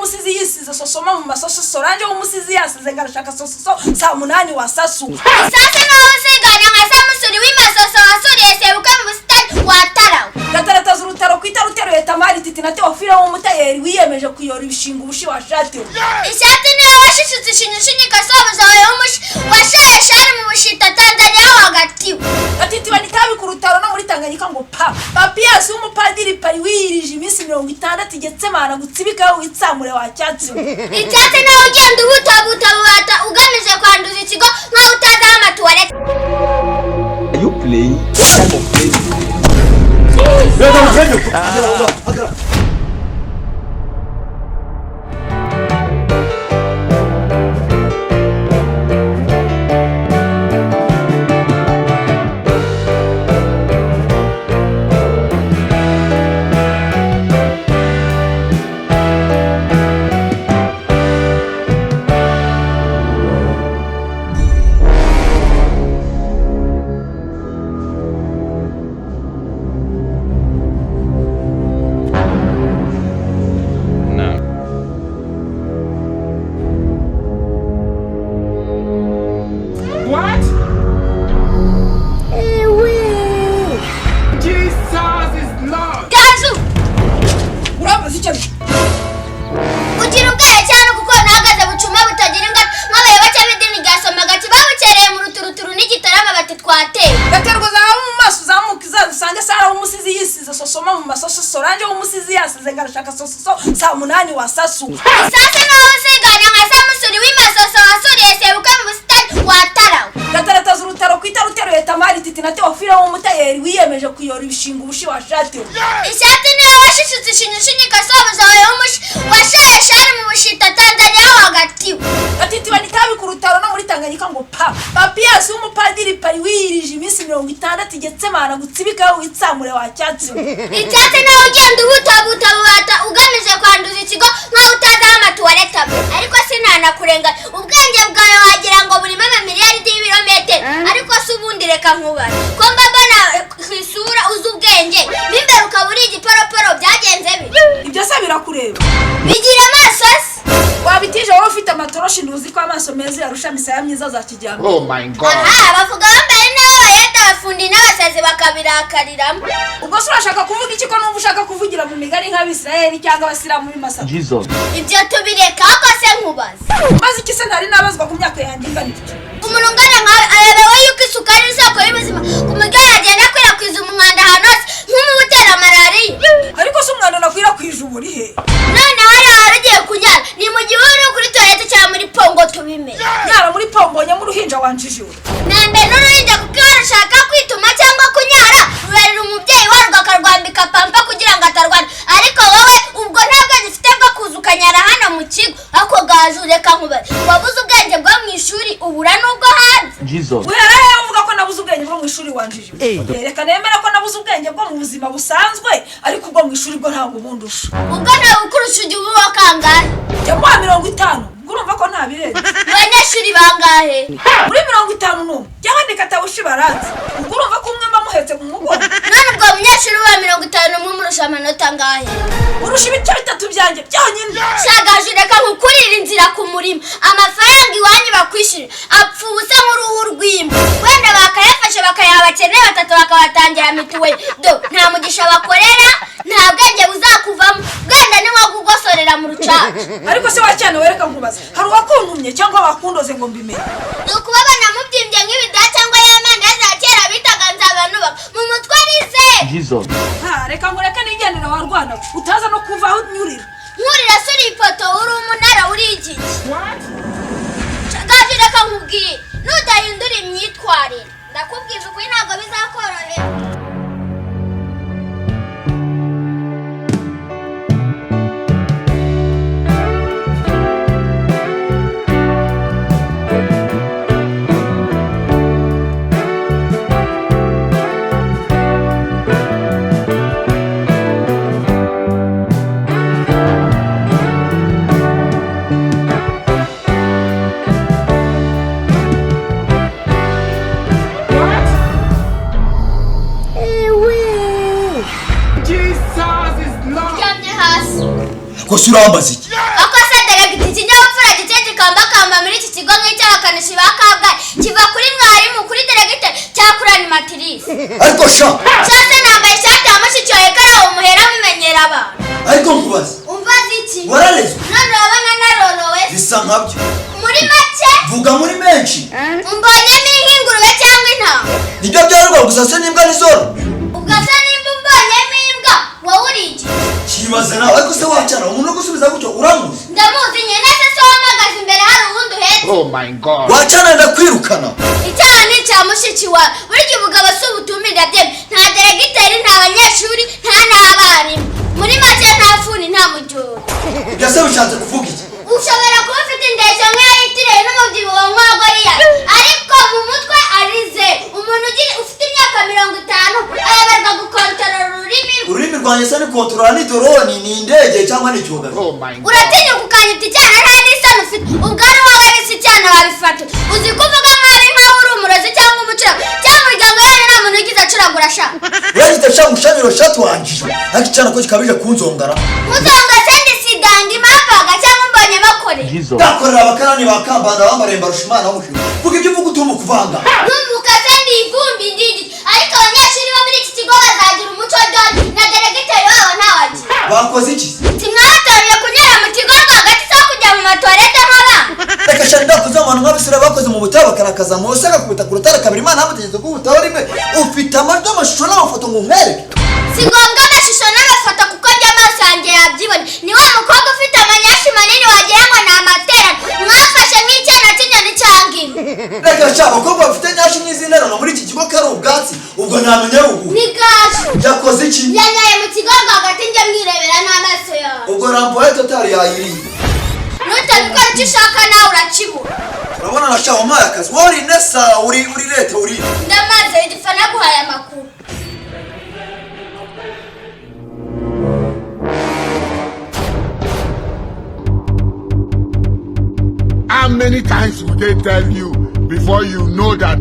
w'umusizi yisize sosoma mu masoso soranje w'umusizi yasize ngarashaka soso saa 8 wasasu Sasa naho siganya nka Samusuri w'imasoso wasuriye sebuka mu busitani watarawe gatarata zurutaro kwita ruteruye tamari titi na Teofila w'umutayeri wiyemeje kuyora ibishinga ubushi washate ishati niyo washishutse ishinyishinyi kasobuza wawe washaye shari mu bushita Tanzania hagati atiti banitabi ku rutaro no muri Tanganyika ngo papias w'umupadiri pari wirije iminsi 60 Getsemana gutsibika witsamure wa cyatsi icyatsi naho ugenda ubutabuta ugamije kwanduza ikigo nka utaza amatuwarete Are you playing? What type of play? Soranje w'umusizi yasize ngarashaka soso saa 8 wasasu Sasa naho siganya nka Samusuri w'imasoso wasuriye sebuka mu busitani watarawe gatarata zurutaro kwita ruteruye tamari titi na Teofila w'umutayeri wiyemeje kuyora ibishinga ubushi washate ishati niyo washishutse ishinyishinyi kasobuza wawe washaye shari mu bushita Tanzania hagati atiti banitabi ku rutaro no muri Tanganyika ngo papias w'umupadiri pari wirije iminsi 60 Getsemana gutsibika witsamure wa cyatsi icyatsi naho ugenda ubutabuta ugamije kwanduza ikigo nka utaza amatuwarete ariko sinanakurenga ubwenge bwawe wagira ngo buri mama miliyari y'ibirometero ariko se ubundi reka nkubaza ko mbabona kwisura uzi ubwenge n'imbere ukaburi igiporoporo byagenze ibyo se birakureba bigira amaso wabitije wowe ufite amatoroshi nduzi ko amaso meza yarusha misaya myiza za kijyambere Oh my god. bavuga bambaye n'abayeta bafundi n'abasazi bakabirakariramo ubwo se urashaka kuvuga iki ko numva ushaka kuvugira mu migari nk'Abisirayeli cyangwa abasiramu b'Imasaka Jesus. ibyo tubireka ko se nkubaza maze iki se ntari nabazwa ku myaka yanjye ingana iki umuntu ungana nkawe ayobewe yuko isukari isoko y'ubuzima ku mugari agenda akwirakwiza umwanda ahantu hose nk'umubu utera malariya ariko se umwanda nakwirakwije ubu uri he none hari ugiye kunyara ni mu gihuru kuri toilette cyangwa muri pongo tubimenye nyara muri pombonye mu ruhinja wanjijiwe nambe n'uruhinja kuko iyo arashaka kwituma cyangwa kunyara rurarira umubyeyi warwo akarwambika pampa kugira ngo atarwana ariko wowe ubwo ntabwo gifite bwo kuza ukanyara hano mu kigo ako Gaju reka nkubaze wabuze ubwenge bwo mu ishuri ubura n'ubwo hanze Jesus. weraye uvuga ko nabuze ubwenge bwo mu ishuri wanjijiwe reka nemera ko nabuze ubwenge bwo mu buzima busanzwe ariko ubwo mu ishuri bwo ntabwo bundusha ubwo nawe ukurusha ujya uba uwa kangahe jya muha 50 urumva ko nta birenze abanyeshuri bangahe muri 51 cyangwa Katawushi baranze urumva ko umwe bamuhetse mu mugongo none ubwo umunyeshuri wa 51 murusha amanota angahe urusha ibice 3 byanjye byonyine Gaju reka nkukurira inzira ku murima amafaranga iwanyu bakwishyura apfa ubusa nk'uruhu rw'imba wenda bakayafashe bakayaha abakene batatu bakabatangira mituweli nta mugisha bakorera nta bwenge buzakuvamo bwenda ni nko kugosorera mu rucaca ariko se wacyane wereka nkubaza hari uwakuntumye cyangwa wakundoze ngo mbimenye ni ukubabona mubyimbye nk'ibidaya cyangwa y'amandazi ya kera bitaga nzabanubaka mu mutwe arize Jesus. reka ngureke nigendera wa Rwanda utaza no kuva aho nyurira nkurira suri ipoto uri umunara uri igiki Gaju reka nkubwiye nudahindura imyitwarire ndakubwiza ukuri ntabwo bizakorohera Ko surambaza iki? ako muri iki kigo nk'icy'abakanishi ba Kabgayi kiva kuri mwarimu kuri diregiteri cyakura animatrice. Ariko sha cyose nambaye ishati ya mushiki wawe karawo muhera mumenyera abantu. ariko nkubaza Umbaza iki? wararezwe None urabona narorowe? bisa nkabyo Muri make vuga muri menshi umbonyemo ingurube cyangwa intama. nibyo byaruka gusa se n'imbwa n'izoro Ugasa nimba umbonyemo imbwa wowe uri iki? kibaze nawe ariko se wacyana umuntu wo gusubiza gutyo uramuzi Ndamuzi nyine se wamagaze imbere hari uwundi uhetse. Oh my god. wacyana ndakwirukana Icyaha ni icya mushiki wawe. Burya ubugabo si ubutumire byemye. Nta diregiteri nta banyeshuri nta n'abarimu. Muri make nta funi nta mujura. ibyo se bishatse kuvuga iki Ushobora kuba ufite indeshyo nk'ayitiriwe n'umubyibuho nk'uwagoriya ariko mu mutwe arize. Umuntu ufite imyaka 50 ayabarwa gukontorora ururimi rwanjye se ni kontorora ni doroni ni indege cyangwa ni icyogajuru Oh my god. uratinyuka ukanyita icyana nta n'isano ufite. Ubwanwa wawe ari si icyana wabifata. Uzi kuvuga nk'ari nkaho uri umurozi cyangwa umucuranga cyangwa umuryango yanyu nta muntu ugize acuragura sha. uragita sha mushamiro shatu wanjije ariko icyana ko kikabije kunzongara Muzonga sendi sidanga imapaga cyangwa mbonye bakore. ndakorera abakarani ba Kambanda bamaremba rushimana w'umushimo vuga ibyo uvuga utumva kuvanga Numvuka sendi ivumbi ndidi ariko abanyeshuri bo muri iki kigo bazagira umuco doni na diregiteri wabo ntawagira. bakoze iki Simwatoreye kunyura mu kigo rwagati zo kujya mu matuwarete nk'abana. reka shari ndakuze abantu nk'abisira bakoze mu butayu bakarakaza mu hose agakubita ku rutare kabiri imana hamutegetse ko ubutayu rimwe ufite amajwi amashusho n'amafoto ngo nkwereke Si ngombwa amashusho n'amafoto kuko njye amaso yanjye yabyibona. Ni wa mukobwa ufite amanyashi manini wagira ngo ni amaterano. Mwafashe nk'icyana cy'inyoni cyangwa imwe. reka sha abakobwa bafite nyashi n'iz'interano muri iki kigo kari ubwatsi ubwo ntamenya ubu Ni Gaju. yakoze iki Yanyaye mu kigo rwagati njye mwirebera n'amaso yawe. ubwo rampoye totari yayiriye Nutabikora icyo ushaka nawe urakibura. urabona na sha wampaye akazi wowe uri nesa uri leta uri Ndamaze igifa naguhaye amakuru. How many times will they tell you before you know that?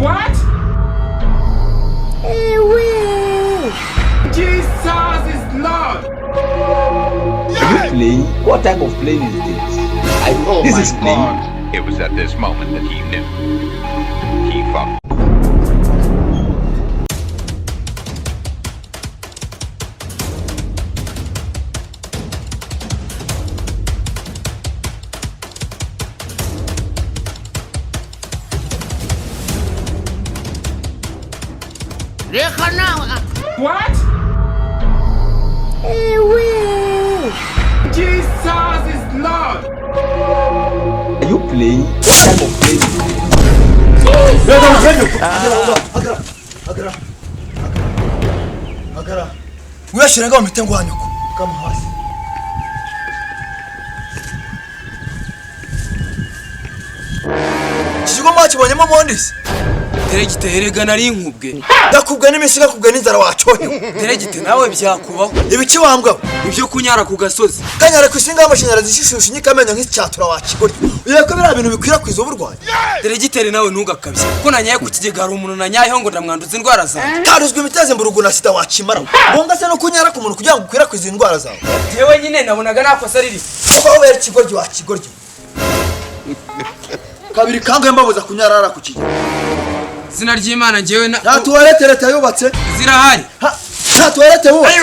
What? Jesus is Lord. Are you playing? What type of playing is this? Oh This my is playing. God. It was at this moment that he knew. He fucked. What? Jesus is Lord. Are you playing? What type of playing is this? agara uyashira ngaho mite ngwanyuko kama hasi kigo mwakibonyemo mondisi Diregite herega nari inkubwe. ndakubwe n'imisiga kubwe n'inzara wacoye Diregite nawe byakubaho. ibiki wambwa Ibyo kunyara ku gasozi. kanyara ku isinga y'amashanyarazi ishishusha inyikamenyo nk'icyatura wakigorya uye ko biriya bintu bikwirakwiza uburwayi Diregite nawe ntugakabye. Ko nanyaye ku kigega hari umuntu nanyayeho ngo ndamwanduza indwara zawe. karuzwa imiteze mburugu na sida wakimara bonga se no kunyara ku muntu kugira ngo ukwirakwize indwara zawe Yewe nyine nabonaga nakosa riri. kuko ubera ikigoryi wakigorya kabiri kangahe mbabuza kunyarara ku kigega Zina ry'Imana ngewe na nta tuwarete leta yubatse zirahari. nta tuwarete wubatse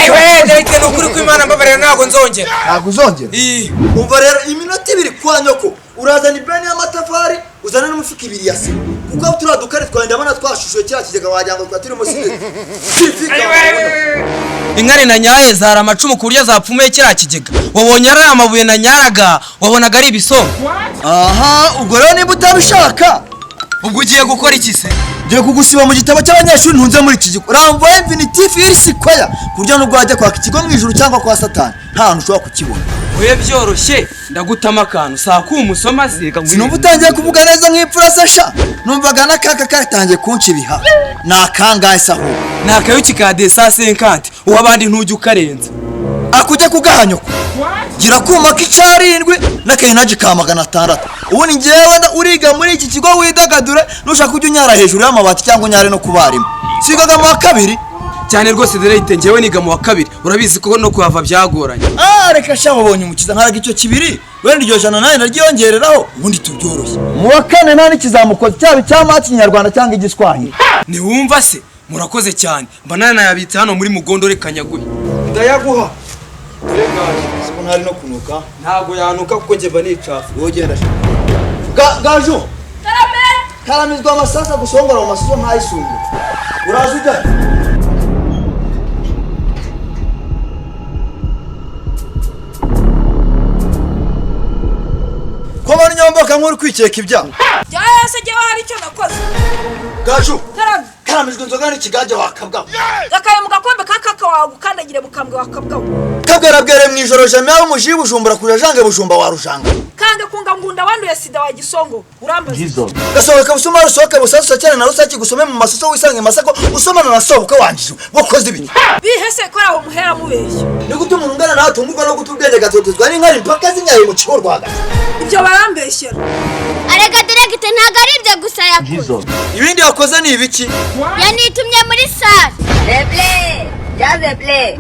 Ewe Diregite nukuri ko Imana mbabarira ntago nzongera. ntabwo uzongera Ii. umva rero iminota ibiri kwa nyoko urazana ibeni y'amatafari uzana n'umufuka ibiri ya sima kuko turiya dukari twawe ndabona twashushuye kiriya kigega wagira ngo twa turimo sibiri Inkari nanyaye zara amacumu ku buryo zapfumuye kiriya kigega. Wabonye ari amabuye nanyaraga, wabonaga ari ibisongo. aha ubwo rero niba utabishaka Ubwo ugiye gukora iki se? ngiye kugusiba mu gitabo cy'abanyeshuri ntunze muri iki kigo ramvoye infinitif iri sikwaya ku buryo nubwo wajya kwaka ikigo mu ijuru cyangwa kwa satani nta hantu ushobora kukibona Oye byoroshye ndagutama akantu saa kumusoma zika sinumva utangiye kuvuga neza nk'ipfura se sha numvaga n'akaka katangiye kunca ibiha ni akangahe se ahubwo ni akayuki ka desa 50 uwabandi ntujya ukarenza akujya kugahanyuka gira kuma k'icarindwi n'akayinaji ka 600 ubu ni ngewe uriga muri iki kigo widagadure nushaka kujya unyara hejuru y'amabati cyangwa unyare no kubarimu sigaga mu kabiri cyane rwose derete njyewe niga mu wa kabiri urabizi ko no kuhava byagoranye. Reka sha wabonye umukiza nkaraga icyo kibiri wenda iryo jana nawe naryongereraho ubundi tubyoroshye. Mu wa kane nta n'ikizamukoze cyaba icyama cy'inyarwanda cyangwa igiswahili. Ntiwumva se murakoze cyane mba nayabitse hano muri Mugondore Kanyaguhe. Ndayaguha. Siko ntari no kunuka. Ntago yanuka kuko njye mba nicafu. Wogenda sha. Gaju. Karamizwa amasasa gusongora mu masuzo ntayisumbu. Uraza ujya. Ko bari nyamboka nk'uri kwikeka ibyaha. Byase jye hari icyo nakoze. Gaju. Karamizwa inzoga n'ikigaje wakabwaho. Gakaye mu gakombe kakaka wagukandagire bukambwe wakabwaho. Kabwerabwere mu ijoro jamye abo muji bujumbura kuri jange bujumba wa rujanga. Kange kunga ngunda wanduye sida wa gisongo urambaza. Gasohoka busuma rusohoka busasu cyane na rusaki gusome mu masuso wisange masako usomana na sobuka wanjije bokoze ibintu. Bihese ko aho muhera mubeshya. Ni gutuma urungana nawe tumurwa no gutubwenge gatotezwa n'inkari mpaka zinyaye mu kigo rwaga. Ibyo barambeshyera. Arega diregite ntago ari ibyo gusa yakoze. Ibindi yakoze ni ibiki? Yanitumye muri sale. Replay. Ya replay.